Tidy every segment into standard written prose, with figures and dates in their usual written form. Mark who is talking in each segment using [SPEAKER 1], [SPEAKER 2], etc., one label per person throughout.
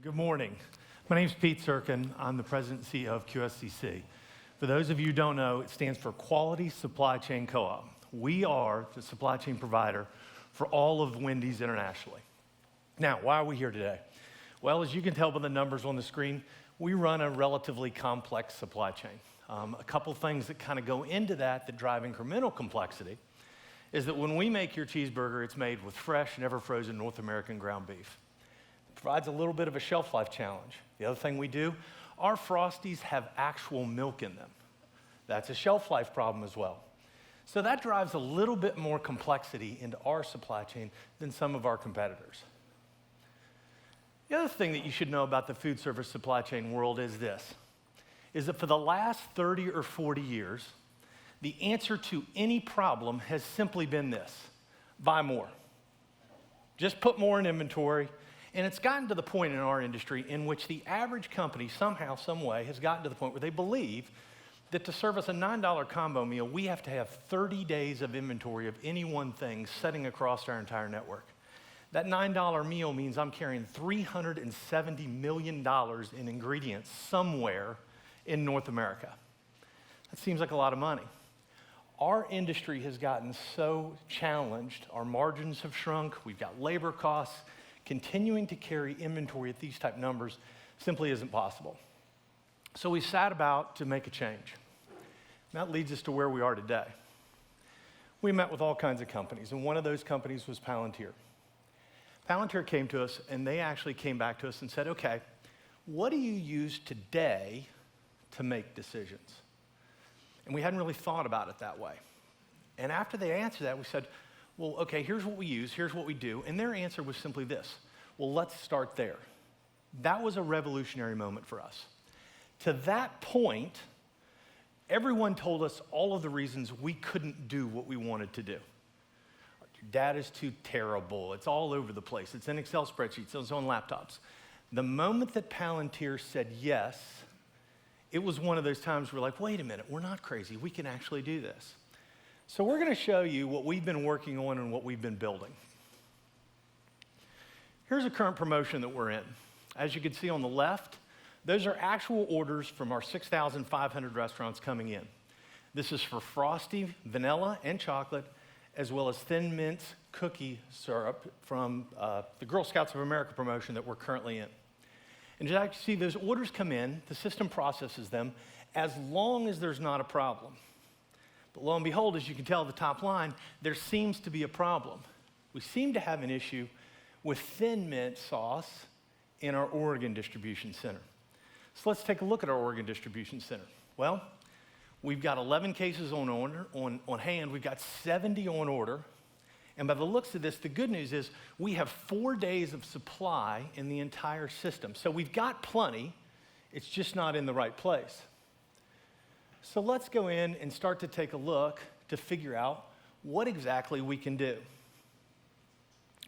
[SPEAKER 1] Good morning. My name is Pete Suerken. I'm the president and CEO of QSCC. For those of you who don't know, it stands for Quality Supply Chain Co-op. We are the supply chain provider for all of Wendy's internationally. Now, why are we here today? Well, as you can tell by the numbers on the screen, we run a relatively complex supply chain. A couple things that kind of go into that drive incremental complexity is that when we make your cheeseburger, it's made with fresh, never frozen North American ground beef. It provides a little bit of a shelf life challenge. The other thing we do, our Frosties have actual milk in them. That's a shelf life problem as well. So that drives a little bit more complexity into our supply chain than some of our competitors. The other thing that you should know about the food service supply chain world is this, is that for the last 30 or 40 years, the answer to any problem has simply been this: buy more. Just put more in inventory. And it's gotten to the point in our industry in which the average company somehow, some way, has gotten to the point where they believe that to service a $9 combo meal, we have to have 30 days of inventory of any one thing setting across our entire network. That $9 meal means I'm carrying $370 million in ingredients somewhere in North America. That seems like a lot of money. Our industry has gotten so challenged. Our margins have shrunk. We've got labor costs. Continuing to carry inventory at these type numbers simply isn't possible. So we sat about to make a change. And that leads us to where we are today. We met with all kinds of companies, and one of those companies was Palantir. Palantir came to us, and they actually came back to us and said, okay, what do you use today to make decisions? And we hadn't really thought about it that way. And after they answered that, we said, well, okay, here's what we use, here's what we do. And their answer was simply this: well, let's start there. That was a revolutionary moment for us. To that point, everyone told us all of the reasons we couldn't do what we wanted to do. Your data is too terrible. It's all over the place. It's in Excel spreadsheets. It's on laptops. The moment that Palantir said yes, it was one of those times we're like, wait a minute, we're not crazy. We can actually do this. So we're going to show you what we've been working on and what we've been building. Here's a current promotion that we're in. As you can see on the left, those are actual orders from our 6,500 restaurants coming in. This is for Frosty, vanilla, and chocolate, as well as Thin Mints cookie syrup from the Girl Scouts of America promotion that we're currently in. And as you can see, those orders come in, the system processes them, as long as there's not a problem. But lo and behold, as you can tell at the top line, there seems to be a problem. We seem to have an issue with Thin Mint sauce in our Oregon distribution center. So let's take a look at our Oregon distribution center. Well, we've got 11 cases on hand. We've got 70 on order. And by the looks of this, the good news is we have 4 days of supply in the entire system. So we've got plenty. It's just not in the right place. So let's go in and start to take a look to figure out what exactly we can do.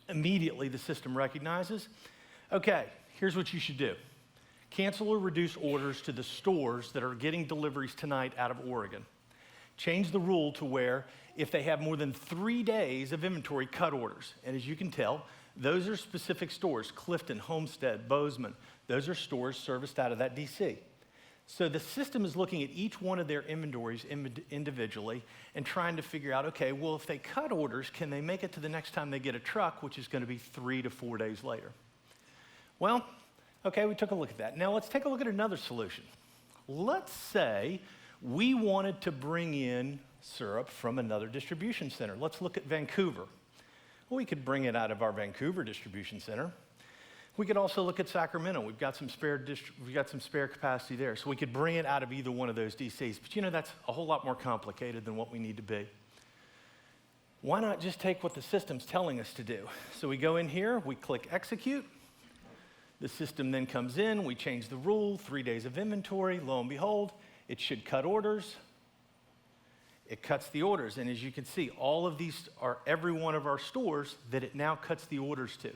[SPEAKER 1] Immediately, the system recognizes, okay, here's what you should do. Cancel or reduce orders to the stores that are getting deliveries tonight out of Oregon. Change the rule to where if they have more than 3 days of inventory, cut orders. And as you can tell, those are specific stores: Clifton, Homestead, Bozeman. Those are stores serviced out of that DC. So the system is looking at each one of their inventories individually and trying to figure out, okay, well, if they cut orders, can they make it to the next time they get a truck, which is going to be 3 to 4 days later? Well, okay, we took a look at that. Now let's take a look at another solution. Let's say we wanted to bring in syrup from another distribution center. Let's look at Vancouver. Well, we could bring it out of our Vancouver distribution center. We could also look at Sacramento. We've got some spare capacity there. So we could bring it out of either one of those DCs. But you know, that's a whole lot more complicated than what we need to be. Why not just take what the system's telling us to do? So we go in here, we click execute. The system then comes in, we change the rule, 3 days of inventory. Lo and behold, it should cut orders. It cuts the orders. And as you can see, all of these are every one of our stores that it now cuts the orders to.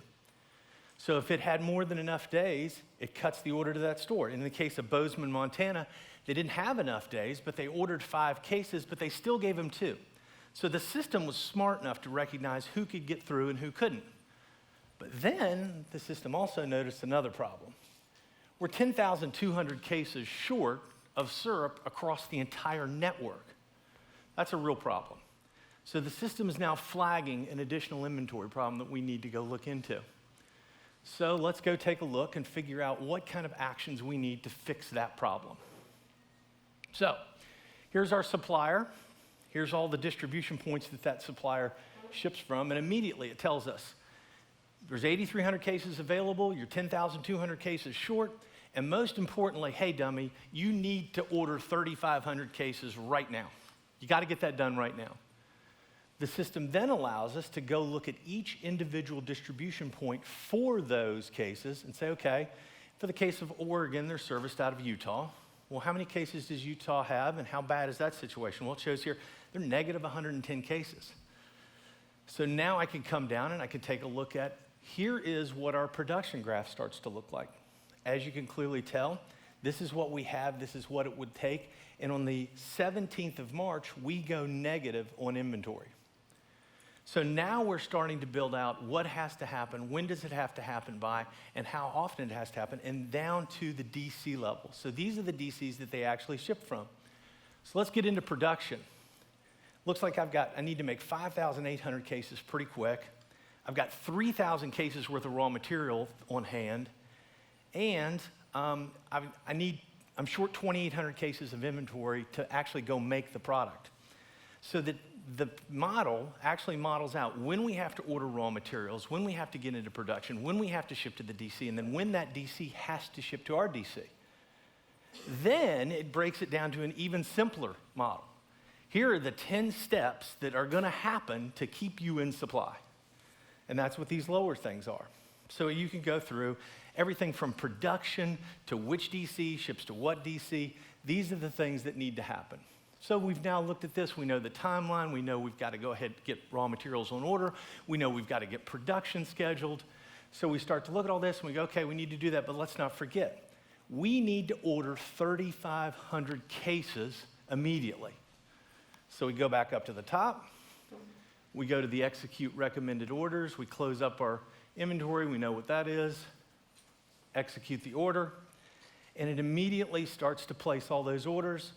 [SPEAKER 1] So if it had more than enough days, it cuts the order to that store. In the case of Bozeman, Montana, they didn't have enough days, but they ordered 5 cases, but they still gave them 2. So the system was smart enough to recognize who could get through and who couldn't. But then the system also noticed another problem. we're 10,200 cases short of syrup across the entire network. That's a real problem. So the system is now flagging an additional inventory problem that we need to go look into. So let's go take a look and figure out what kind of actions we need to fix that problem. So here's our supplier. Here's all the distribution points that supplier ships from, and immediately it tells us there's 8,300 cases available, you're 10,200 cases short, and most importantly, hey dummy, you need to order 3,500 cases right now. You got to get that done right now. The system then allows us to go look at each individual distribution point for those cases and say, okay, for the case of Oregon, they're serviced out of Utah. Well, how many cases does Utah have, and how bad is that situation? Well, it shows here they're negative 110 cases. So now I can come down and I can take a look at, here is what our production graph starts to look like. As you can clearly tell, this is what we have, this is what it would take, and on the 17th of March, we go negative on inventory. So now we're starting to build out what has to happen, when does it have to happen by, and how often it has to happen, and down to the DC level. So these are the DCs that they actually ship from. So let's get into production. Looks like I need to make 5,800 cases pretty quick. I've got 3,000 cases worth of raw material on hand, and I'm short 2,800 cases of inventory to actually go make the product. So that the model actually models out when we have to order raw materials, when we have to get into production, when we have to ship to the DC, and then when that DC has to ship to our DC. Then it breaks it down to an even simpler model. Here are the 10 steps that are going to happen to keep you in supply. And that's what these lower things are. So you can go through everything from production to which DC ships to what DC. These are the things that need to happen. So we've now looked at this. We know the timeline. We know we've got to go ahead and get raw materials on order. We know we've got to get production scheduled. So we start to look at all this and we go, okay, we need to do that, but let's not forget. We need to order 3,500 cases immediately. So we go back up to the top. We go to the execute recommended orders. We close up our inventory. We know what that is. Execute the order. And it immediately starts to place all those orders.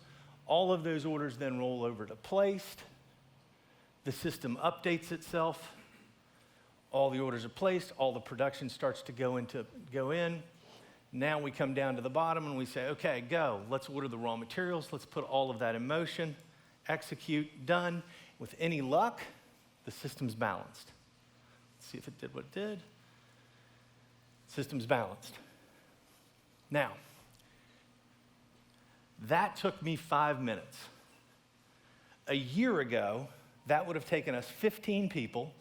[SPEAKER 1] All of those orders then roll over to placed. The system updates itself. All the orders are placed. All the production starts to go in. Now we come down to the bottom and we say, okay, go. Let's order the raw materials. Let's put all of that in motion. Execute, done. With any luck, the system's balanced. Let's see if it did what it did. System's balanced. Now, that took me 5 minutes. A year ago, that would have taken us 15 people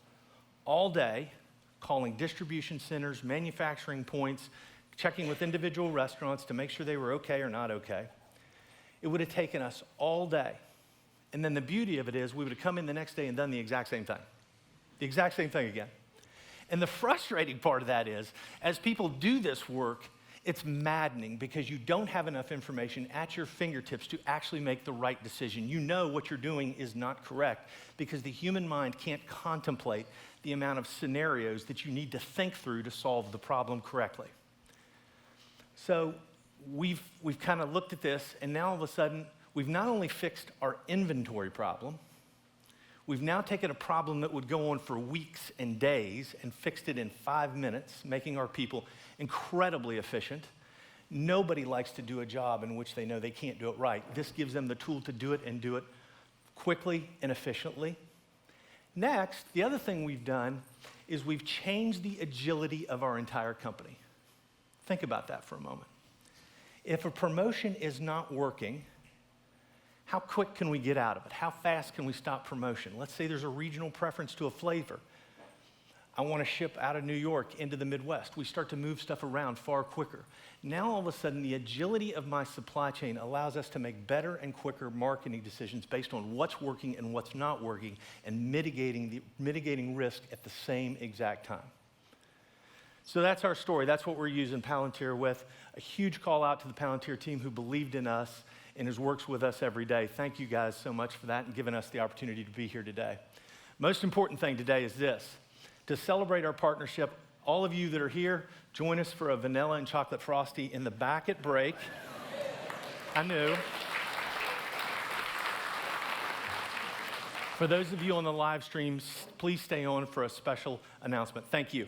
[SPEAKER 1] all day, calling distribution centers, manufacturing points, checking with individual restaurants to make sure they were okay or not okay. It would have taken us all day. And then the beauty of it is we would have come in the next day and done the exact same thing. The exact same thing again. And the frustrating part of that is, as people do this work, it's maddening because you don't have enough information at your fingertips to actually make the right decision. You know what you're doing is not correct because the human mind can't contemplate the amount of scenarios that you need to think through to solve the problem correctly. So we've kind of looked at this, and now all of a sudden, we've not only fixed our inventory problem, we've now taken a problem that would go on for weeks and days and fixed it in 5 minutes, making our people incredibly efficient. Nobody likes to do a job in which they know they can't do it right. This gives them the tool to do it and do it quickly and efficiently. Next, the other thing we've done is we've changed the agility of our entire company. Think about that for a moment. If a promotion is not working, how quick can we get out of it? How fast can we stop promotion? Let's say there's a regional preference to a flavor. I want to ship out of New York into the Midwest. We start to move stuff around far quicker. Now all of a sudden, the agility of my supply chain allows us to make better and quicker marketing decisions based on what's working and what's not working and mitigating risk at the same exact time. So that's our story. That's what we're using Palantir with. A huge call out to the Palantir team who believed in us and who works with us every day. Thank you guys so much for that and giving us the opportunity to be here today. Most important thing today is this. To celebrate our partnership, All of you that are here, join us for a vanilla and chocolate Frosty in the back at break. I knew. For those of you on the live streams, please stay on for a special announcement. Thank you.